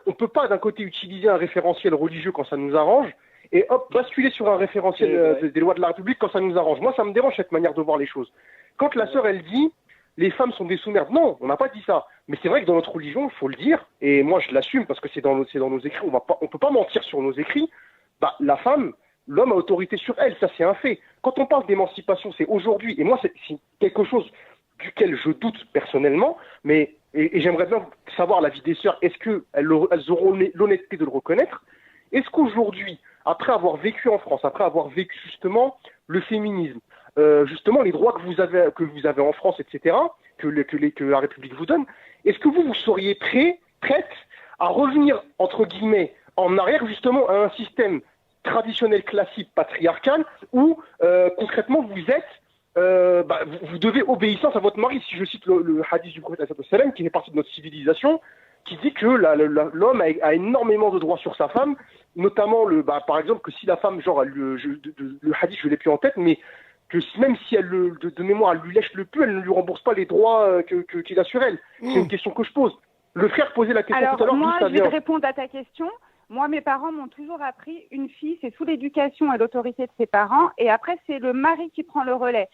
on peut pas d'un côté utiliser un référentiel religieux quand ça nous arrange et hop, basculer sur un référentiel des lois de la République quand ça nous arrange. Moi, ça me dérange cette manière de voir les choses. Quand la sœur, elle dit les femmes sont des sous-merdes, non, on n'a pas dit ça. Mais c'est vrai que dans notre religion, il faut le dire, et moi je l'assume parce que c'est dans nos écrits, on peut pas mentir sur nos écrits. Bah, la femme, l'homme a autorité sur elle, ça c'est un fait. Quand on parle d'émancipation, c'est aujourd'hui, et moi c'est quelque chose duquel je doute personnellement, mais et j'aimerais bien savoir l'avis des sœurs, est-ce qu'elles auront l'honnêteté de le reconnaître? Est-ce qu'aujourd'hui, après avoir vécu en France, après avoir vécu justement le féminisme, justement les droits que vous avez en France, etc., que la République vous donne, est-ce que vous seriez prête à revenir, entre guillemets, en arrière justement à un système traditionnel, classique, patriarcal, où concrètement vous devez obéissance à votre mari? Si je cite le hadith du prophète sallam, qui fait partie de notre civilisation, qui dit que l'homme a énormément de droits sur sa femme, notamment par exemple que si la femme, genre le hadith je l'ai plus en tête, mais que même si elle de mémoire elle lui lèche le pu, elle ne lui rembourse pas les droits qu'il a sur elle. C'est une question que je pose. Le frère posait la question tout à l'heure. Alors moi, je vais te répondre à ta question. Moi, mes parents m'ont toujours appris, une fille, c'est sous l'éducation et l'autorité de ses parents, et après, c'est le mari qui prend le relais.